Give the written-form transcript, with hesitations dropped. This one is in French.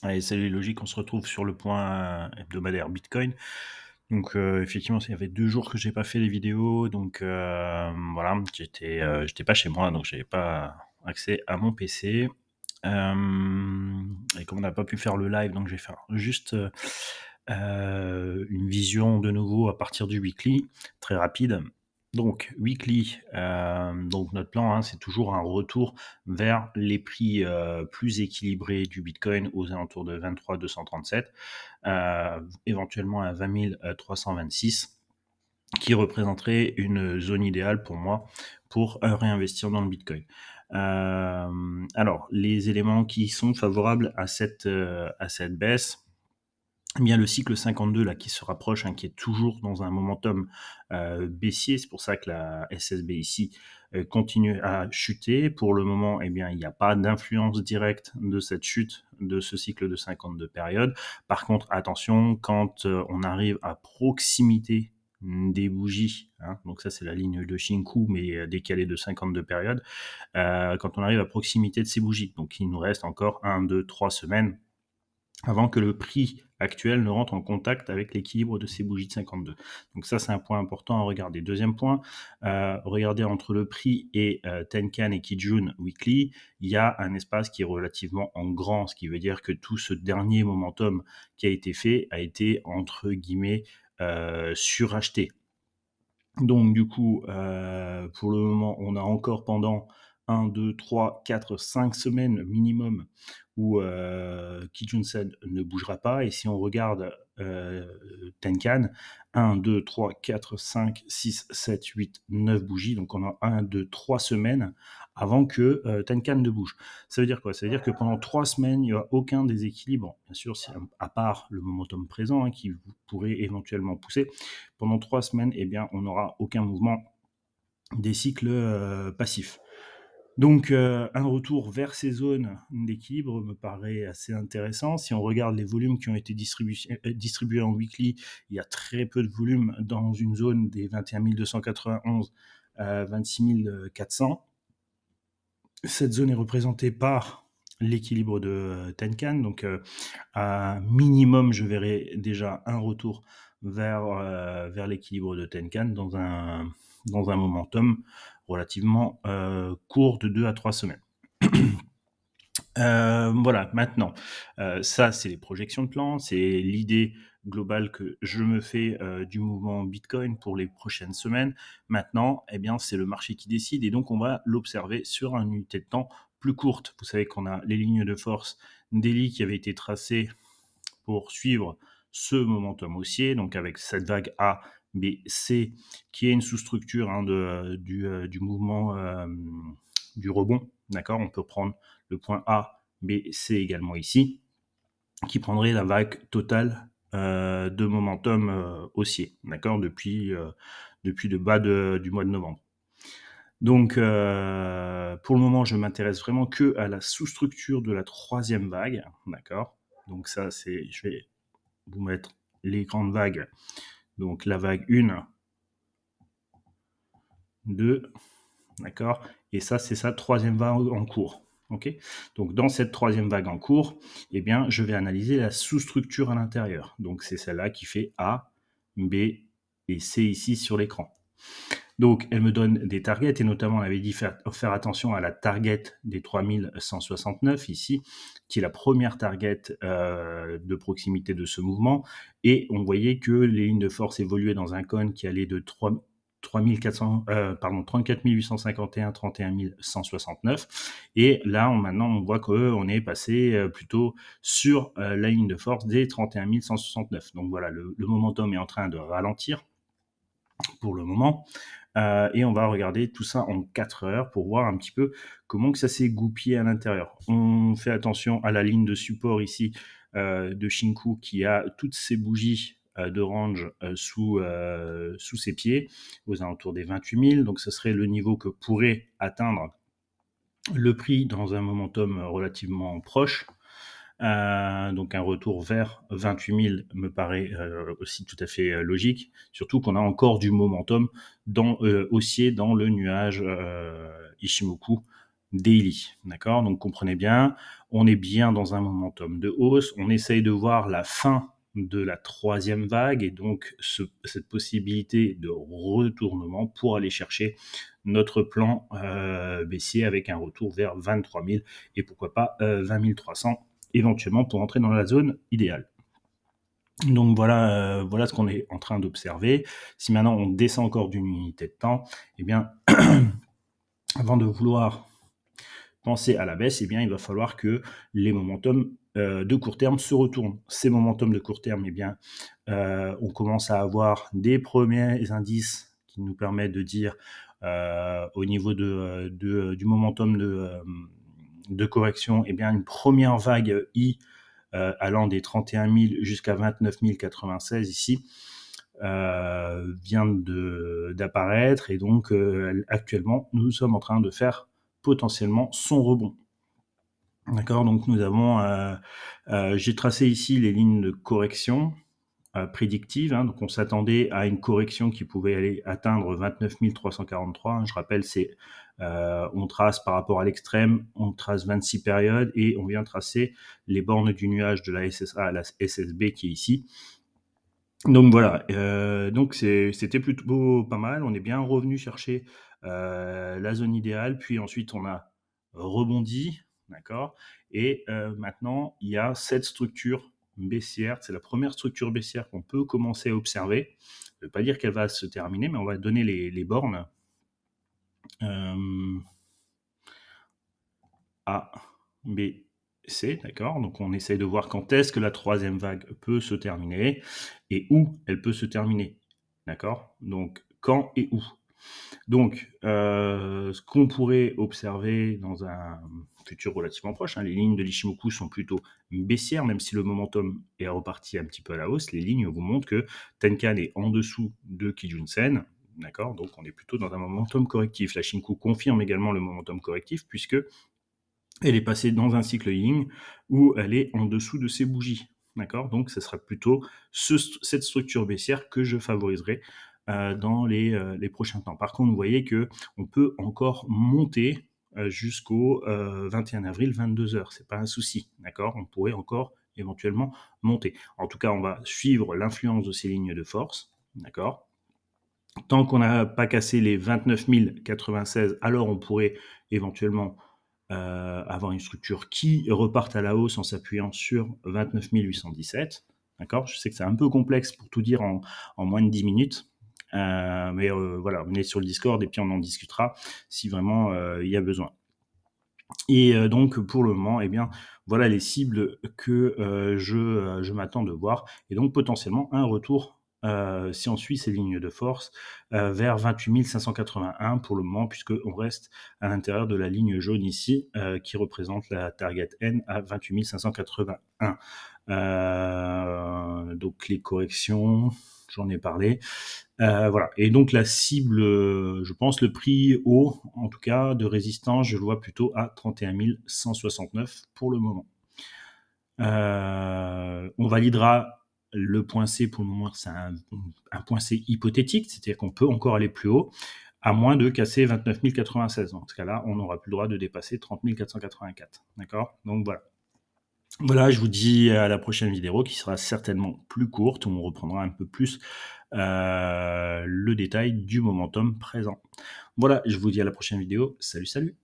Allez, salut les logiques, on se retrouve sur le point hebdomadaire Bitcoin. Donc, effectivement, ça fait 2 jours que j'ai pas fait les vidéos, donc, voilà, j'étais pas chez moi, donc j'avais pas accès à mon PC. Et comme on n'a pas pu faire le live, donc je vais faire juste, une vision de nouveau à partir du weekly, très rapide. Donc weekly, donc notre plan, hein, c'est toujours un retour vers les prix, plus équilibrés du bitcoin aux alentours de 23 237, éventuellement à 20 326, qui représenterait une zone idéale pour moi pour, réinvestir dans le bitcoin. Alors les éléments qui sont favorables à cette baisse, eh bien, le cycle 52 là qui se rapproche, hein, qui est toujours dans un momentum, baissier. C'est pour ça que la SSB ici, continue à chuter. Pour le moment, eh bien, il n'y a pas d'influence directe de cette chute de ce cycle de 52 périodes. Par contre, attention, quand, on arrive à proximité, des bougies, hein, donc ça c'est la ligne de Shinku, mais, décalée de 52 périodes. Quand on arrive à proximité de ces bougies, donc il nous reste encore 1, 2, 3 semaines avant que le prix actuel ne rentre en contact avec l'équilibre de ces bougies de 52. Donc ça, c'est un point important à regarder. Deuxième point, regardez entre le prix et Tenkan et Kijun Weekly, il y a un espace qui est relativement en grand, ce qui veut dire que tout ce dernier momentum qui a été fait a été, entre guillemets, suracheté. Donc du coup, pour le moment, on a encore pendant 1, 2, 3, 4, 5 semaines minimum où, Kijun-sen ne bougera pas, et si on regarde, Tenkan, 1, 2, 3, 4, 5, 6, 7, 8, 9 bougies, donc on a 1, 2, 3 semaines avant que, Tenkan ne bouge. Ça veut dire quoi? Ça veut dire que pendant 3 semaines, il n'y aura aucun déséquilibre. Bien sûr, si à part le momentum présent, hein, qui pourrait éventuellement pousser. Pendant 3 semaines, eh bien, on n'aura aucun mouvement des cycles, passifs. Donc, un retour vers ces zones d'équilibre me paraît assez intéressant. Si on regarde les volumes qui ont été distribués en weekly, il y a très peu de volume dans une zone des 21 291, 26 400. Cette zone est représentée par l'équilibre de, Tenkan, donc, à minimum, je verrai déjà un retour vers l'équilibre de Tenkan dans un momentum relativement, court de 2 à 3 semaines. Voilà, maintenant, ça, c'est les projections de plan, c'est l'idée globale que je me fais, du mouvement Bitcoin pour les prochaines semaines. Maintenant, eh bien, c'est le marché qui décide, et donc on va l'observer sur une unité de temps plus courte. Vous savez qu'on a les lignes de force daily qui avaient été tracées pour suivre ce momentum haussier, donc avec cette vague A, B, C, qui est une sous-structure, hein, du mouvement, du rebond, d'accord? On peut prendre le point A, B, C également ici, qui prendrait la vague totale, de momentum, haussier, d'accord? Depuis le bas du mois de novembre. Donc, pour le moment, je m'intéresse vraiment que à la sous-structure de la troisième vague, d'accord? Donc ça, je vais vous mettre les grandes vagues. Donc la vague 1, 2, d'accord? Et ça, c'est sa troisième vague en cours. Ok. Donc dans cette troisième vague en cours, eh bien, je vais analyser la sous-structure à l'intérieur. Donc c'est celle-là qui fait A, B et C ici sur l'écran. Donc, elle me donne des targets, et notamment, on avait dit faire attention à la target des 3169 ici, qui est la première target, de proximité de ce mouvement. Et on voyait que les lignes de force évoluaient dans un cône qui allait de 34 851, 31 169. Et là, maintenant, on voit qu'on est passé, plutôt sur, la ligne de force des 31 169. Donc voilà, le momentum est en train de ralentir pour le moment. Et on va regarder tout ça en 4 heures pour voir un petit peu comment que ça s'est goupillé à l'intérieur. On fait attention à la ligne de support ici, de Shinku, qui a toutes ces bougies, de range, sous ses pieds, aux alentours des 28 000. Donc ce serait le niveau que pourrait atteindre le prix dans un momentum relativement proche. Donc un retour vers 28 000 me paraît, aussi tout à fait, logique, surtout qu'on a encore du momentum haussier dans le nuage, Ichimoku, daily, d'accord? Donc comprenez bien, on est bien dans un momentum de hausse, on essaye de voir la fin de la troisième vague et donc cette possibilité de retournement pour aller chercher notre plan baissier avec un retour vers 23 000 et pourquoi pas 20 300 éventuellement pour entrer dans la zone idéale. Donc voilà, voilà ce qu'on est en train d'observer. Si maintenant on descend encore d'une unité de temps, eh bien, avant de vouloir penser à la baisse, eh bien, il va falloir que les momentum de court terme se retournent. Ces momentum de court terme, eh bien, on commence à avoir des premiers indices qui nous permettent de dire au niveau du momentum de correction, eh bien, une première vague I allant des 31 000 jusqu'à 29 096 ici, vient d'apparaître et donc actuellement nous sommes en train de faire potentiellement son rebond. D'accord, donc nous avons, j'ai tracé ici les lignes de correction prédictives, hein, donc on s'attendait à une correction qui pouvait aller atteindre 29 343, hein, je rappelle, c'est on trace par rapport à l'extrême, on trace 26 périodes et on vient tracer les bornes du nuage de la SSA à la SSB qui est ici. Donc voilà, donc c'était plutôt pas mal. On est bien revenu chercher la zone idéale, puis ensuite on a rebondi, d'accord? Et maintenant il y a cette structure baissière, c'est la première structure baissière qu'on peut commencer à observer. Ça ne veut pas dire qu'elle va se terminer, mais on va donner les bornes. A, B, C, d'accord? Donc on essaye de voir quand est-ce que la troisième vague peut se terminer et où elle peut se terminer, d'accord? Donc quand et où. Donc ce qu'on pourrait observer dans un futur relativement proche, hein, les lignes de l'Ichimoku sont plutôt baissières, même si le momentum est reparti un petit peu à la hausse. Les lignes vous montrent que Tenkan est en dessous de Kijun-sen, d'accord? Donc on est plutôt dans un momentum correctif. La Shinku confirme également le momentum correctif puisque elle est passée dans un cycle yin où elle est en dessous de ses bougies. D'accord? Donc, ce sera plutôt cette structure baissière que je favoriserai dans les prochains temps. Par contre, vous voyez qu'on peut encore monter jusqu'au 21 avril, 22 heures. C'est pas un souci. D'accord? On pourrait encore éventuellement monter. En tout cas, on va suivre l'influence de ces lignes de force. D'accord? Tant qu'on n'a pas cassé les 29 096, alors on pourrait éventuellement avoir une structure qui reparte à la hausse en s'appuyant sur 29 817. D'accord? Je sais que c'est un peu complexe pour tout dire en moins de 10 minutes. Mais voilà, venez sur le Discord et puis on en discutera si vraiment il y a besoin. Et donc pour le moment, eh bien, voilà les cibles que je m'attends de voir. Et donc potentiellement un retour, si on suit ces lignes de force, vers 28 581 pour le moment, puisqu'on reste à l'intérieur de la ligne jaune ici, qui représente la target N à 28 581. Donc les corrections, j'en ai parlé. Voilà. Et donc la cible, je pense le prix haut, en tout cas de résistance, je le vois plutôt à 31 169 pour le moment. On validera le point C pour le moment, c'est un point C hypothétique, c'est-à-dire qu'on peut encore aller plus haut, à moins de casser 29 096. Dans ce cas-là, on n'aura plus le droit de dépasser 30 484. D'accord? Donc voilà. Voilà, je vous dis à la prochaine vidéo qui sera certainement plus courte, où on reprendra un peu plus le détail du momentum présent. Voilà, je vous dis à la prochaine vidéo. Salut, salut!